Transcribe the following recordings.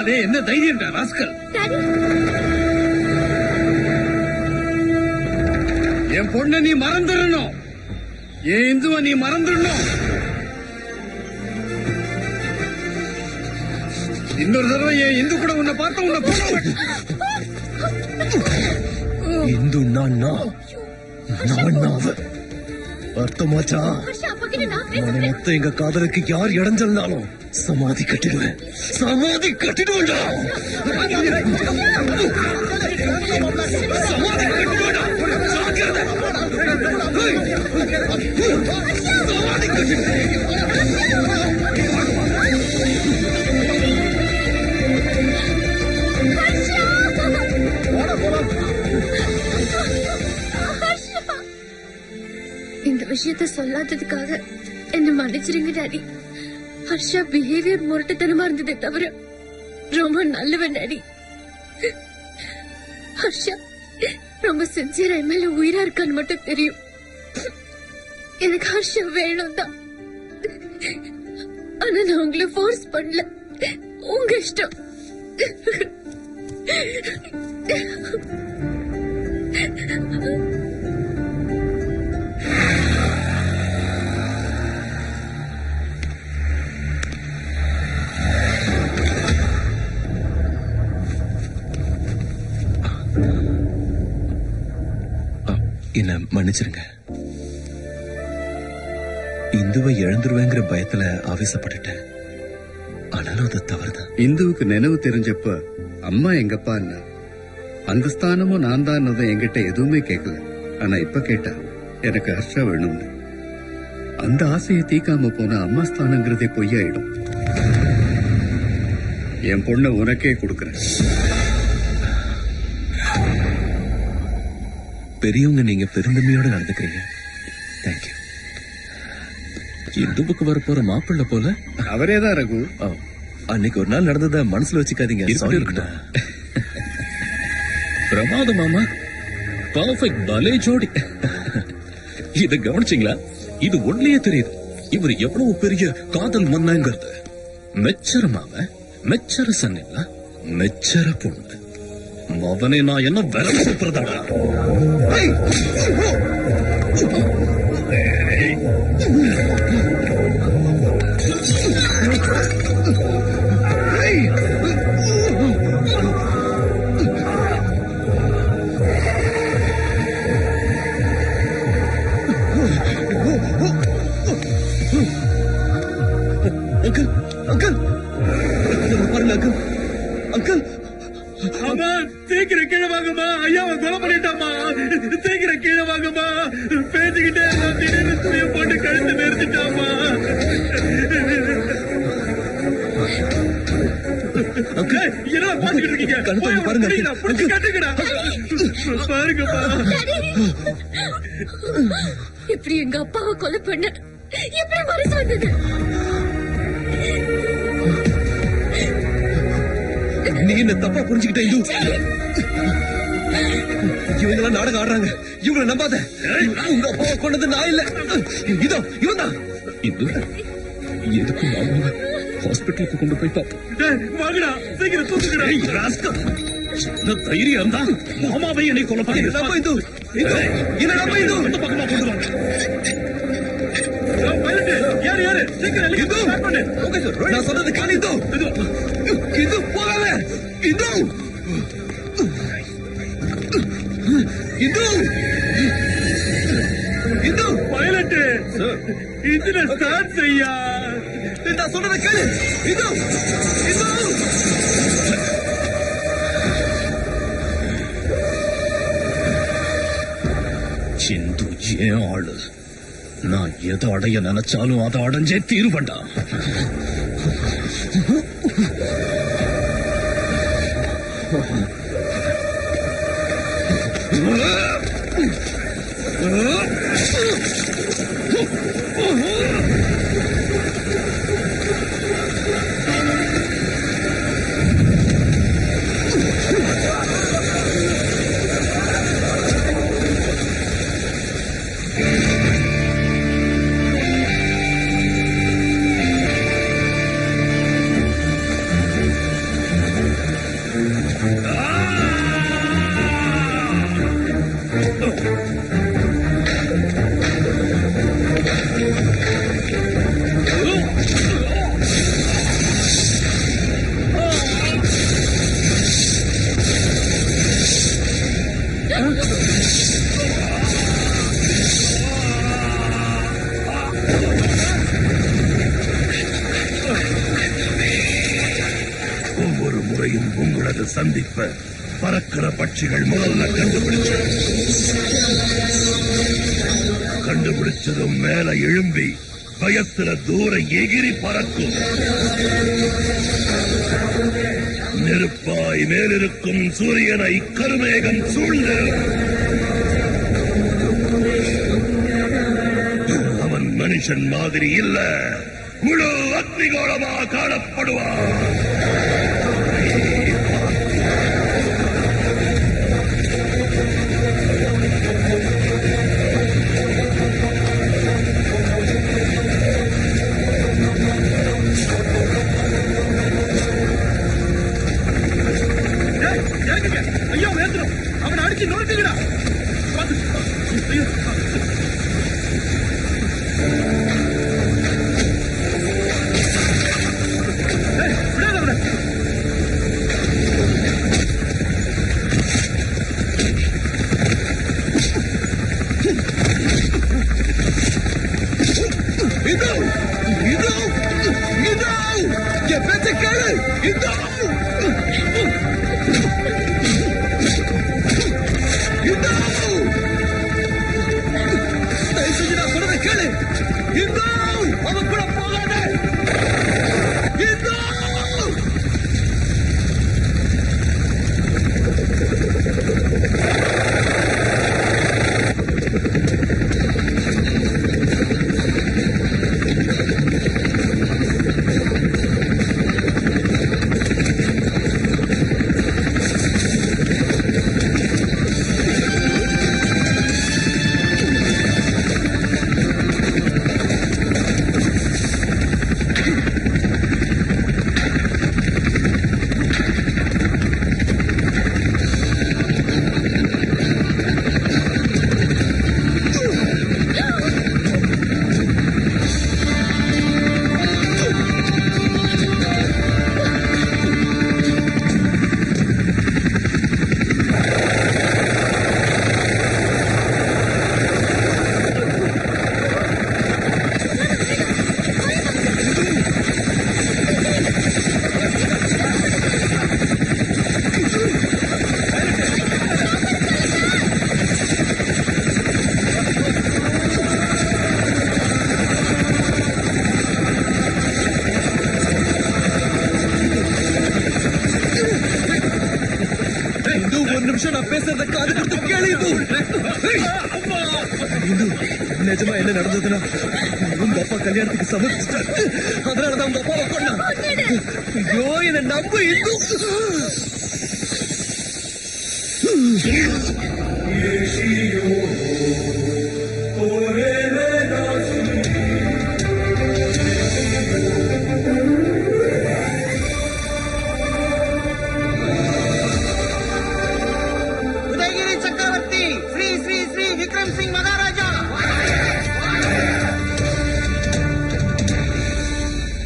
பேசாதே, என்ன தைரியம் ராஸ்கல். என் பொண்ணை நீ மறந்துடணும், என் இந்துவை நீ மறந்துடணும். இன்னொரு தடவை என் இந்து கூட உன்னை பார்த்த உன்னை போன இந்து நான் அர்த்தமாச்சா? மொத்த எங்க காதலுக்கு யார் இடைஞ்சல்னாலும் சமாதி கட்டிடுவேன், சமாதி கட்டிடுவேன்டா, சமாதி கட்டிடுவேன்டா. சமாதி கட்டிடுவேன். இந்த விஷயத்த சொல்லாததுக்காக என்ன மன்னிச்சிருங்க டாடி. ஹர்ஷா பிஹேவியர் முரட்டுத்தனமா இருந்ததே தவிர ரொம்ப நல்லவன் டாடி. ஹர்ஷா ரொம்ப சின்சியரா என் மேல உயிரா இருக்கான்னு மட்டும் தெரியும். எனக்கு ஹர்ஷா வேணும் தான், ஆனா நான் உங்களை ஃபோர்ஸ் பண்ணல, உங்க இஷ்டம். என்ன மன்னிச்சிருங்க. இந்துவை இழந்துருவேங்கிற பயத்துல ஆவேசப்பட்டுட்டேன். ஆனாலும் அது தவறுதான். இந்துவுக்கு நினைவு தெரிஞ்சப்ப அம்மா எங்கப்பா என்ன அந்த ஸ்தானமும் நான் தான் என்கிட்ட எதுவுமே கேட்கல. ஆனா இப்ப கேட்டா எனக்கு ஹர்ஷா வேணும்னு. அந்த ஆசையை தீக்காம போன அம்மா ஸ்தானங்கிறதே பொய்யாயிடும். என் பொண்ணை உனக்கே கொடுக்கறேன். பெரியவங்க நீங்க பெருந்தன்மையோட நடந்துக்கிறீங்க. தேங்க்யூ. இந்துவுக்கு வரப்போற மாப்பிள்ள போல அவரேதான் ரகு. அன்னைக்கு ஒரு நாள் நடந்தத மனசுல வச்சுக்காதீங்க. பிரமாதம் மாமா, பர்ஃபெக்ட், பலே ஜோடி. இத கவனிச்சீங்களா? இது ஒன்லயே தெரியுது இவர் எவ்வளவு பெரிய காதல் மன்னங்கிறது. மெச்சர மாம, மெச்சர சன்னில, மெச்சர பொண்ணு. மவனே நான் என்ன வேலை கூப்பிடுறதாடா? அங்கிள், அங்கிள், பாருங்க அங்கிள், அங்கிள். அம்மா சீக்கிரம் கீழே வாங்கம்மா, ஐயாவை கொலை பண்ணிட்டாமா. சீக்கிரம் கீழே வாங்கம்மா. பேசிக்கிட்டே திடீர்னு துணியை போட்டு கழுத்து நிறுத்திட்டாமா. என்ன பாத்துக்கிட்டு இருக்கீங்க? பாருங்க கட்டுக்கடா, பாருங்கப்பா. இப்படி எங்க அப்பாவை கொலை பண்ண எப்படி மனசு வந்தது? நீ என்ன தப்பா புரிஞ்சுக்கிட்ட இந்து. இவங்க நாடகம் ஆடுறாங்க, இவங்களை நம்பாத. உங்க அப்பாவை கொண்டது நான் இல்ல, இதோ இவன் தான். இது எதுக்கு மாமாவை ஹாஸ்பிட்டலுக்கு கொண்டு போய் பார்ப்போம். வாங்கடா, சீக்கிரம் தூக்குங்கடா. தைரியம் இருந்தா மாமாவை என்னை கொலை பண்ணி என்ன நம்ப இந்த பக்கமா கொண்டு வாங்க. நான் சொன்னது காணி. இது போகாத. இது இது இது பைலட் இதுல ஸ்டார்ட் செய்யா. நான் சொல்றத கேளு. இது இது சிந்து ஏன் ஆளு. நான் எதை அடைய நினைச்சாலும் அதை அடைஞ்சே தீர்வண்டா. உங்களது சந்திப்ப பறக்கிற பட்சிகள் முதல்ல கண்டுபிடிச்சதும் மேல எழும்பி பயத்துல தூர எகிரி பறக்கும். நெருப்பாய் மேலிருக்கும் சூரியனை கருமேகம் சூழ்ந்து அவன் மனுஷன் மாதிரி இல்ல, முழு அக்னிகோளமா காணப்படுவான். ஐயோ வேந்திரம், அவனை அடிச்சு நோட்டுங்கடா. நான் பேசுறத காது கொடுத்து கேளு. நிஜமா என்ன நடந்ததுன்னா உங்க அப்பா கல்யாணத்துக்கு சமைச்சிட்டாரு, அதனாலதான் உங்க அப்பாவை கொண்டான். ஐயோ என்ன நம்ப இந்து.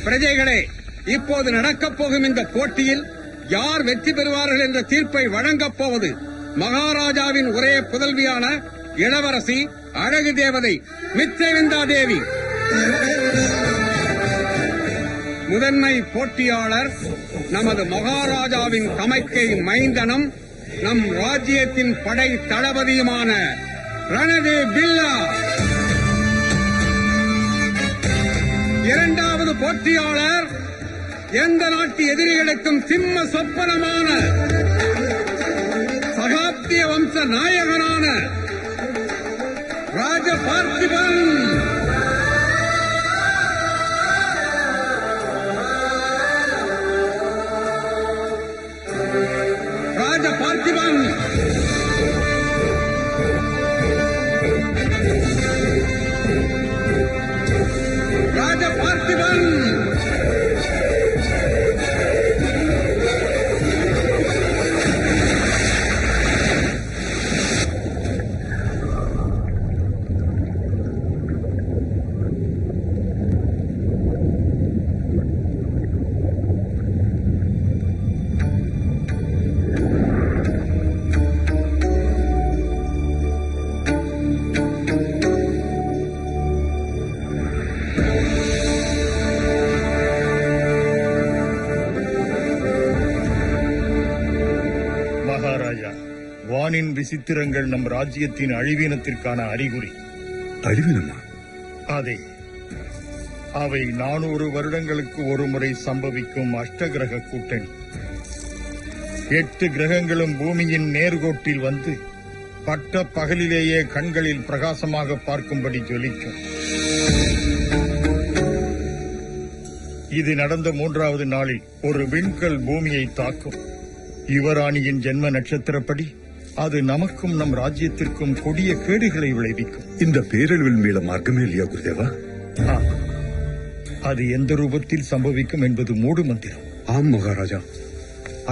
பிரஜைகளே, இப்போது நடக்கப் போகும் இந்த போட்டியில் யார் வெற்றி பெறுவார்கள் என்ற தீர்ப்பை வழங்கப் போவது மகாராஜாவின் ஒரே புதல்வியான இளவரசி அழகு தேவதை மித்ரவிந்தா தேவி. முதன்மை போட்டியாளர் நமது மகாராஜாவின் தமைக்கை மைந்தனும் நம் ராஜ்யத்தின் படை தளபதியுமான ரணதேவ் பில்லா. இரண்டாவது போட்டியாளர் எந்த நாட்டு எதிரிகளுக்கும் சிம்ம சொப்பனமான சகாப்திய வம்ச நாயகனான ராஜ பார்த்திபன். ராஜ பார்த்திபன் ராஜ பார்த்திபன் வானின் விசித்திரங்கள் நம் ராஜ்யத்தின் அழிவீனத்திற்கான அறிகுறி. அழிவினமா? அதே, அவை 400 வருடங்களுக்கு ஒரு முறை சம்பவிக்கும் அஷ்டகிரக கூட்டணி. 8 கிரகங்களும் பூமியின் நேர்கோட்டில் வந்து பட்ட பகலிலேயே கண்களில் பிரகாசமாக பார்க்கும்படி ஜொலிக்கும். இது நடந்த 3வது நாளில் ஒரு விண்கல் பூமியை தாக்கும். யுவராணியின் ஜென்ம நட்சத்திரப்படி அது நமக்கும் நம் ராஜ்யத்திற்கும் கொடிய கேடுகளை விளைவிக்கும். இந்த பேரழிவில் மீள மார்க்கமே இல்லையா குருதேவா? அது எந்த ரூபத்தில் சம்பவிக்கும் என்பது மூடு மந்திரம். ஆம் மகாராஜா,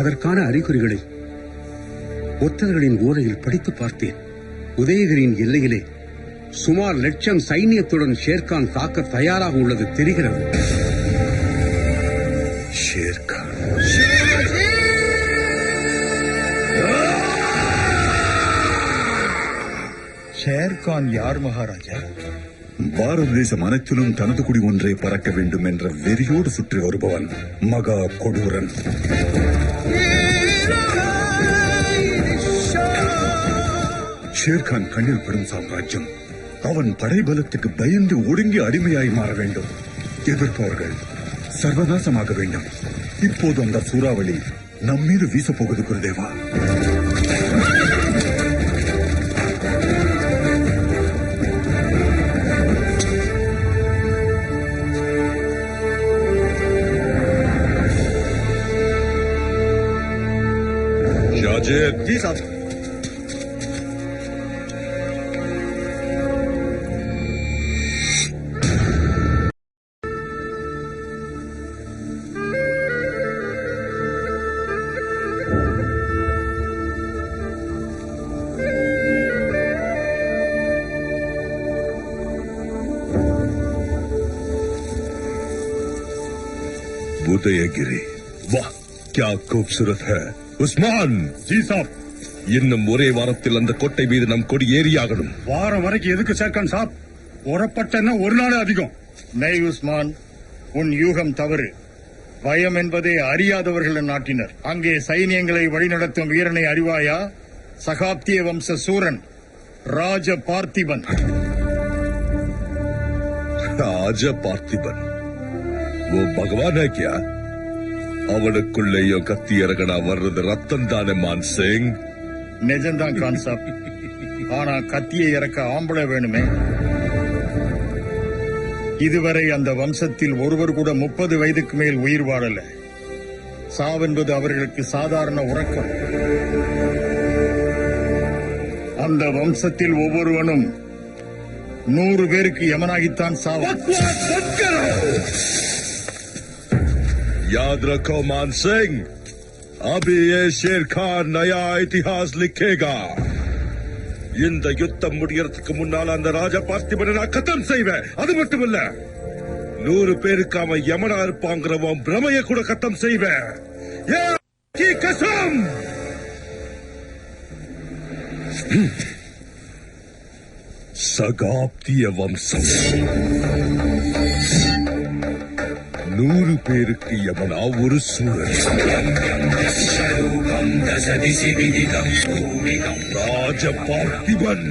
அதற்கான அறிகுறிகளை ஒற்றர்களின் ஓலையில் படித்து பார்த்தேன். உதயகிரியின் எல்லையிலே சுமார் 1,00,000 சைன்யத்துடன் ஷேர்கான் தாக்க தயாராக உள்ளது தெரிகிறது. ஷேர்கான் ஷேர்கான் யார் மகாராஜா? பாரத தேசம் அனைத்திலும் தனது குடி ஒன்றை பறக்க வேண்டும் என்ற வெறியோடு சுற்றி வருபவன் மகா கொடூரன். ஷேர்கான் கண்ணில் படும் சாம்ராஜ்யம் அவன் படைபலத்துக்கு பயந்து ஒடுங்கி அடிமையாய் மாற வேண்டும். எதிர்ப்பவர்கள் சர்வநாசமாக வேண்டும். இப்போது அந்த சூறாவளி நம் மீது வீசப்போகுது குருதேவா. जी साहब। உதயகிரி, वाह क्या खूबसूरत है. உஸ்மான் जी साहब. இன்னும் ஒரே வாரத்தில் அந்த கோட்டை மீது நம் கொடி ஏறியாகணும். வாரம் வரைக்கும் எதுக்கு சேர்க்கான் சாப்? உரப்பட்டன்னா ஒரு நாள் அதிகம். நெய் உஸ்மான், உன் யூகம் தவறு. பயம் என்பதே அறியாதவர்கள் நாட்டினர். அங்கே சைனியங்களை வழிநடத்தும் வீரனை அறிவாயா? சகாப்திய வம்ச சூரன் ராஜ பார்த்திபன். ராஜ பார்த்திபன் वो भगवान है क्या? அவனுக்குள்ளேயும் கத்தி இறங்கனா வர்றது ரத்தம் தானே மான் சிங்? நிஜம்தான் கான் சாப். ஆனா கத்தியை இறக்க ஆம்பளை வேணுமே. இதுவரை அந்த வம்சத்தில் ஒருவர் கூட 30 வயதுக்கு மேல் உயிர் வாழல. சாவென்பது அவர்களுக்கு சாதாரண உறக்கம். அந்த வம்சத்தில் ஒவ்வொருவனும் 100 பேருக்கு யமனாகித்தான் சாவான். याद रखो मान सिंह, अभी ये शेर खान नया इतिहास लिखेगा. இந்த யுத்தம் முடியறதுக்கு முன்னால் அந்த ராஜா பார்த்திபனை நான் கத்தம் செய்வேன். அது மட்டுமல்ல, 100 பேருக்கு அவன் யமனா இருப்பாங்கிறவன் பிரமைய கூட கத்தம் செய்வேன். கசம். சகாப்திய வம்சம் 100 பேருக்கு யமனா ஒரு சூரன். ராஜ பார்த்திபன்.